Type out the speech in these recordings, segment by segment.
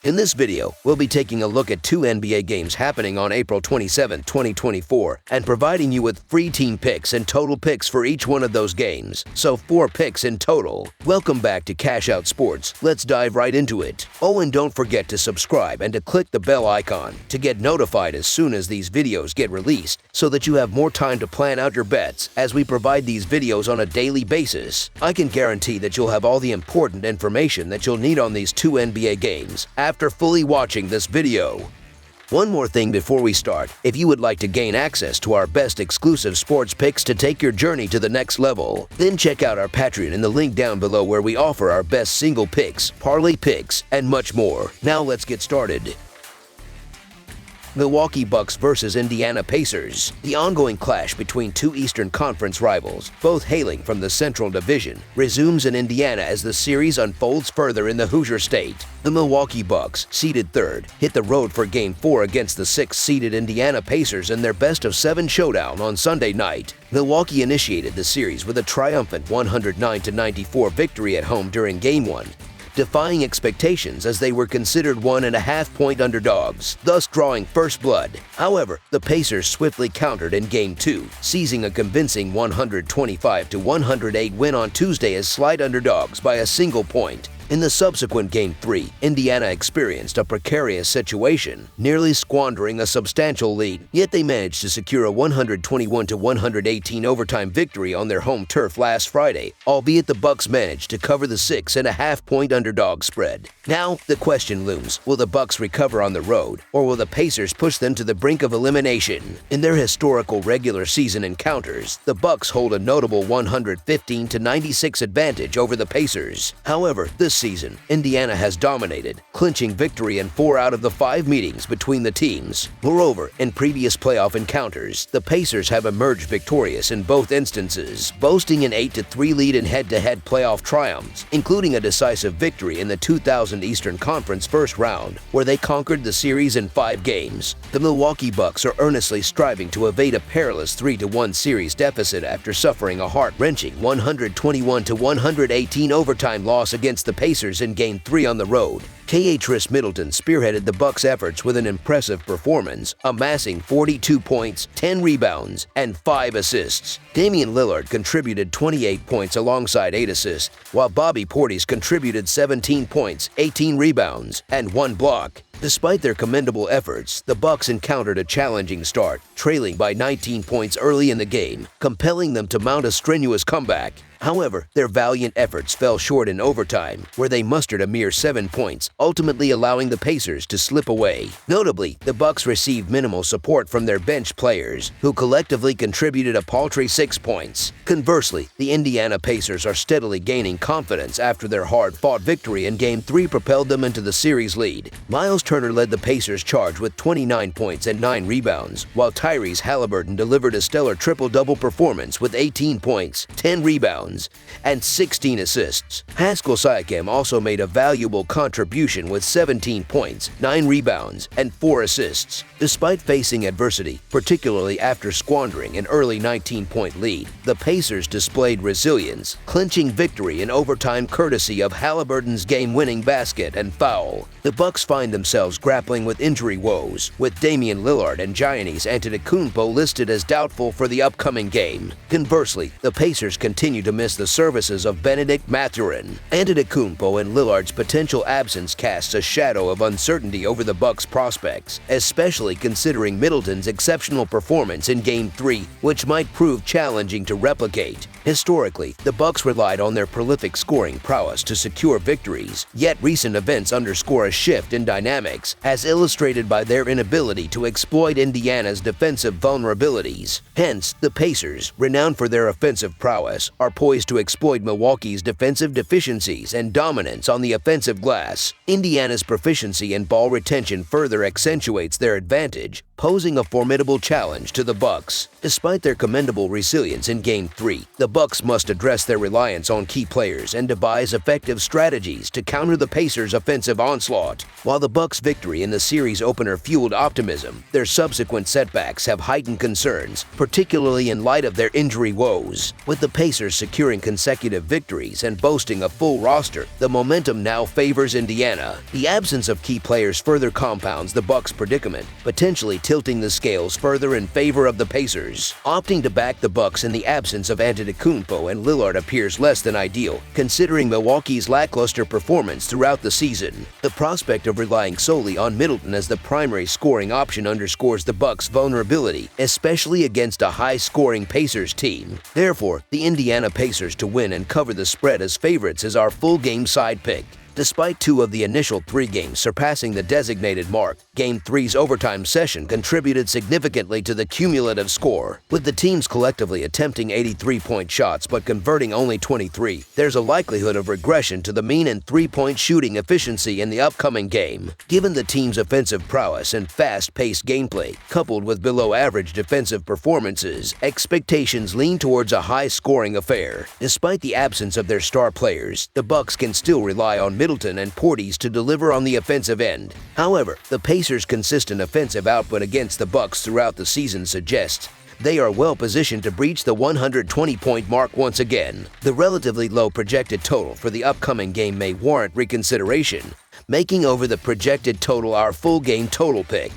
In this video, we'll be taking a look at 2 NBA games happening on April 27, 2024, and providing you with free team picks and total picks for each one of those games, so 4 picks in total. Welcome back to Cash Out Sports. Let's dive right into it. Oh, and don't forget to subscribe and to click the bell icon to get notified as soon as these videos get released, so that you have more time to plan out your bets as we provide these videos on a daily basis. I can guarantee that you'll have all the important information that you'll need on these 2 NBA games after fully watching this video. One more thing before we start, if you would like to gain access to our best exclusive sports picks to take your journey to the next level, then check out our Patreon in the link down below where we offer our best single picks, parlay picks, and much more. Now let's get started. Milwaukee Bucks versus Indiana Pacers. The ongoing clash between 2 Eastern Conference rivals, both hailing from the Central Division, resumes in Indiana as the series unfolds further in the Hoosier State. The Milwaukee Bucks, seeded 3rd, hit the road for Game 4 against the 6th-seeded Indiana Pacers in their best-of-7 showdown on Sunday night. Milwaukee initiated the series with a triumphant 109-94 victory at home during Game 1, defying expectations as they were considered 1.5-point underdogs, thus drawing first blood. However, the Pacers swiftly countered in Game 2, seizing a convincing 125-108 win on Tuesday as slight underdogs by a single point. In the subsequent Game 3, Indiana experienced a precarious situation, nearly squandering a substantial lead, yet they managed to secure a 121-118 overtime victory on their home turf last Friday, albeit the Bucks managed to cover the 6.5-point underdog spread. Now, the question looms, will the Bucks recover on the road, or will the Pacers push them to the brink of elimination? In their historical regular season encounters, the Bucks hold a notable 115-96 advantage over the Pacers. However, this season, Indiana has dominated, clinching victory in 4 out of the 5 meetings between the teams. Moreover, in previous playoff encounters, the Pacers have emerged victorious in both instances, boasting an 8-3 lead in head-to-head playoff triumphs, including a decisive victory in the 2000 Eastern Conference first round, where they conquered the series in 5 games. The Milwaukee Bucks are earnestly striving to evade a perilous 3-1 series deficit after suffering a heart-wrenching 121-118 overtime loss against the Pacers in Game 3 on the road. Khris Middleton spearheaded the Bucks' efforts with an impressive performance, amassing 42 points, 10 rebounds, and 5 assists. Damian Lillard contributed 28 points alongside 8 assists, while Bobby Portis contributed 17 points, 18 rebounds, and 1 block. Despite their commendable efforts, the Bucks encountered a challenging start, trailing by 19 points early in the game, compelling them to mount a strenuous comeback. However, their valiant efforts fell short in overtime, where they mustered a mere 7 points, ultimately allowing the Pacers to slip away. Notably, the Bucks received minimal support from their bench players, who collectively contributed a paltry 6 points. Conversely, the Indiana Pacers are steadily gaining confidence after their hard-fought victory in Game 3 propelled them into the series lead. Miles Turner led the Pacers charge with 29 points and 9 rebounds, while Tyrese Halliburton delivered a stellar triple-double performance with 18 points, 10 rebounds, and 16 assists. Pascal Siakam also made a valuable contribution with 17 points, 9 rebounds, and 4 assists. Despite facing adversity, particularly after squandering an early 19-point lead, the Pacers displayed resilience, clinching victory in overtime courtesy of Halliburton's game-winning basket and foul. The Bucks find themselves grappling with injury woes, with Damian Lillard and Giannis Antetokounmpo listed as doubtful for the upcoming game. Conversely, the Pacers continue to miss the services of Benedict Mathurin. Antetokounmpo and Lillard's potential absence casts a shadow of uncertainty over the Bucks' prospects, especially considering Middleton's exceptional performance in Game 3, which might prove challenging to replicate. Historically, the Bucks relied on their prolific scoring prowess to secure victories, yet recent events underscore a shift in dynamics, as illustrated by their inability to exploit Indiana's defensive vulnerabilities. Hence, the Pacers, renowned for their offensive prowess, are poised to exploit Milwaukee's defensive deficiencies and dominance on the offensive glass. Indiana's proficiency in ball retention further accentuates their advantage, posing a formidable challenge to the Bucks. Despite their commendable resilience in Game 3, the Bucks must address their reliance on key players and devise effective strategies to counter the Pacers' offensive onslaught. While the Bucks' victory in the series opener fueled optimism, their subsequent setbacks have heightened concerns, particularly in light of their injury woes. With the Pacers securing securing consecutive victories and boasting a full roster, the momentum now favors Indiana. The absence of key players further compounds the Bucks' predicament, potentially tilting the scales further in favor of the Pacers. Opting to back the Bucks in the absence of Antetokounmpo and Lillard appears less than ideal, considering Milwaukee's lackluster performance throughout the season. The prospect of relying solely on Middleton as the primary scoring option underscores the Bucks' vulnerability, especially against a high-scoring Pacers team. Therefore, the Indiana Pacers to win and cover the spread as favorites is our full-game side pick. Despite 2 of the initial 3 games surpassing the designated mark, Game 3's overtime session contributed significantly to the cumulative score. With the teams collectively attempting 83-point shots but converting only 23, there's a likelihood of regression to the mean in 3-point shooting efficiency in the upcoming game. Given the team's offensive prowess and fast-paced gameplay, coupled with below-average defensive performances, expectations lean towards a high-scoring affair. Despite the absence of their star players, the Bucks can still rely on Middleton and Portis to deliver on the offensive end. However, the Pacers' consistent offensive output against the Bucks throughout the season suggests they are well positioned to breach the 120-point mark once again. The relatively low projected total for the upcoming game may warrant reconsideration, making over the projected total our full game total pick.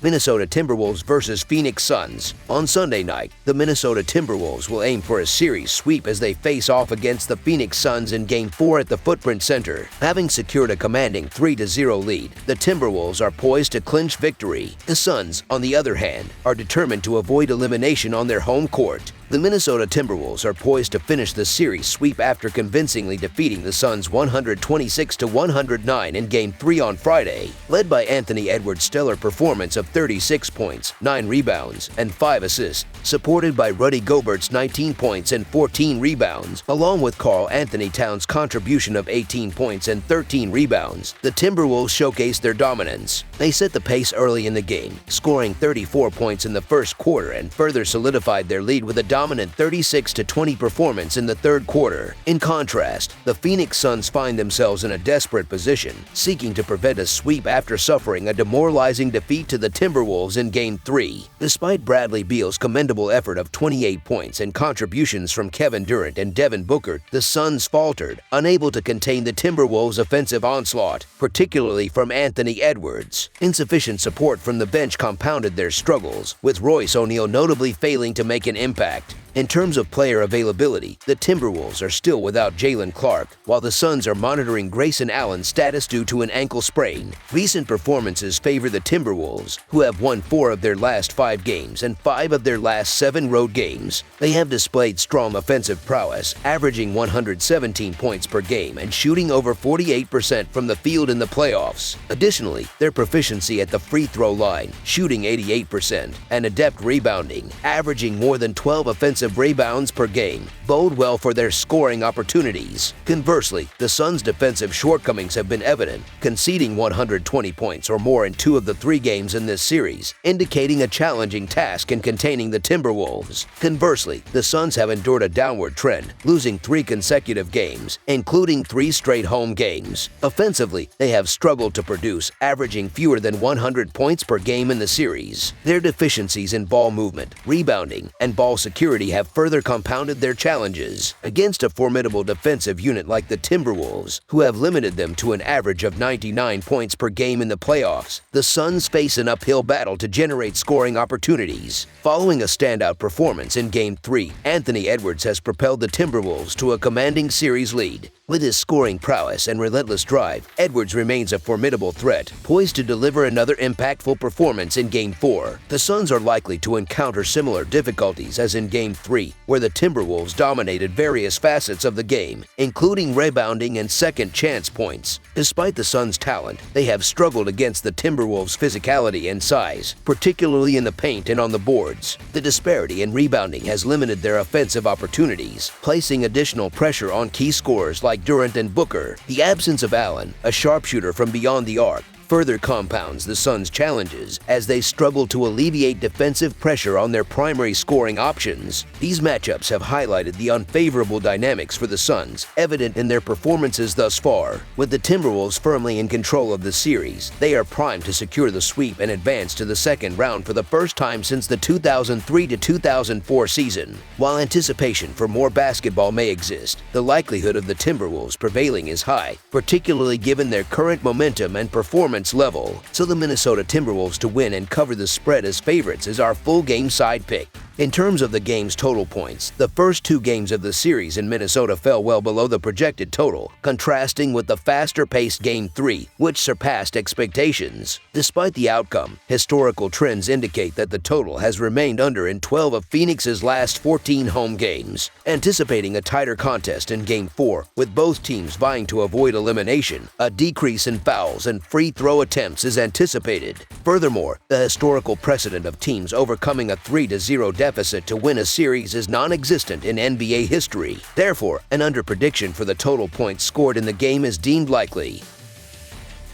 Minnesota Timberwolves vs. Phoenix Suns. On Sunday night, the Minnesota Timberwolves will aim for a series sweep as they face off against the Phoenix Suns in Game 4 at the Footprint Center. Having secured a commanding 3-0 lead, the Timberwolves are poised to clinch victory. The Suns, on the other hand, are determined to avoid elimination on their home court. The Minnesota Timberwolves are poised to finish the series sweep after convincingly defeating the Suns 126-109 in Game 3 on Friday. Led by Anthony Edwards' stellar performance of 36 points, 9 rebounds, and 5 assists, supported by Rudy Gobert's 19 points and 14 rebounds, along with Karl Anthony Towns' contribution of 18 points and 13 rebounds, the Timberwolves showcased their dominance. They set the pace early in the game, scoring 34 points in the first quarter and further solidified their lead with a dominant 36-20 performance in the third quarter. In contrast, the Phoenix Suns find themselves in a desperate position, seeking to prevent a sweep after suffering a demoralizing defeat to the Timberwolves in Game 3. Despite Bradley Beal's commendable effort of 28 points and contributions from Kevin Durant and Devin Booker, the Suns faltered, unable to contain the Timberwolves' offensive onslaught, particularly from Anthony Edwards. Insufficient support from the bench compounded their struggles, with Royce O'Neal notably failing to make an impact. In terms of player availability, the Timberwolves are still without Jalen Clark, while the Suns are monitoring Grayson Allen's status due to an ankle sprain. Recent performances favor the Timberwolves, who have won 4 of their last 5 games and 5 of their last 7 road games. They have displayed strong offensive prowess, averaging 117 points per game and shooting over 48% from the field in the playoffs. Additionally, their proficiency at the free throw line, shooting 88%, and adept rebounding, averaging more than 12 offensive rebounds per game, bode well for their scoring opportunities. Conversely, the Suns' defensive shortcomings have been evident, conceding 120 points or more in 2 of the 3 games in this series, indicating a challenging task in containing the Timberwolves. Conversely, the Suns have endured a downward trend, losing 3 consecutive games, including 3 straight home games. Offensively, they have struggled to produce, averaging fewer than 100 points per game in the series. Their deficiencies in ball movement, rebounding, and ball security have further compounded their challenges. Against a formidable defensive unit like the Timberwolves, who have limited them to an average of 99 points per game in the playoffs, the Suns face an uphill battle to generate scoring opportunities. Following a standout performance in Game 3, Anthony Edwards has propelled the Timberwolves to a commanding series lead. With his scoring prowess and relentless drive, Edwards remains a formidable threat, poised to deliver another impactful performance in Game 4. The Suns are likely to encounter similar difficulties as in Game 3, where the Timberwolves dominated various facets of the game, including rebounding and second chance points. Despite the Suns' talent, they have struggled against the Timberwolves' physicality and size, particularly in the paint and on the boards. The disparity in rebounding has limited their offensive opportunities, placing additional pressure on key scorers like Durant and Booker. The absence of Allen, a sharpshooter from beyond the arc, further compounds the Suns' challenges as they struggle to alleviate defensive pressure on their primary scoring options. These matchups have highlighted the unfavorable dynamics for the Suns, evident in their performances thus far. With the Timberwolves firmly in control of the series, they are primed to secure the sweep and advance to the second round for the first time since the 2003-2004 season. While anticipation for more basketball may exist, the likelihood of the Timberwolves prevailing is high, particularly given their current momentum and performance level. So the Minnesota Timberwolves to win and cover the spread as favorites is our full game side pick. In terms of the game's total points, the first two games of the series in Minnesota fell well below the projected total, contrasting with the faster-paced Game 3, which surpassed expectations. Despite the outcome, historical trends indicate that the total has remained under in 12 of Phoenix's last 14 home games. Anticipating a tighter contest in Game 4, with both teams vying to avoid elimination, a decrease in fouls and free throw attempts is anticipated. Furthermore, the historical precedent of teams overcoming a 3-0 deficit to win a series is non-existent in NBA history. Therefore, an under-prediction for the total points scored in the game is deemed likely.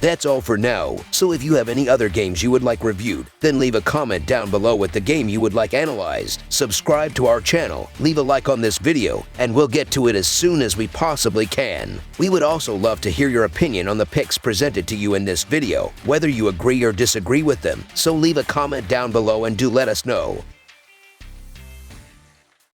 That's all for now, so if you have any other games you would like reviewed, then leave a comment down below with the game you would like analyzed. Subscribe to our channel, leave a like on this video, and we'll get to it as soon as we possibly can. We would also love to hear your opinion on the picks presented to you in this video, whether you agree or disagree with them, so leave a comment down below and do let us know.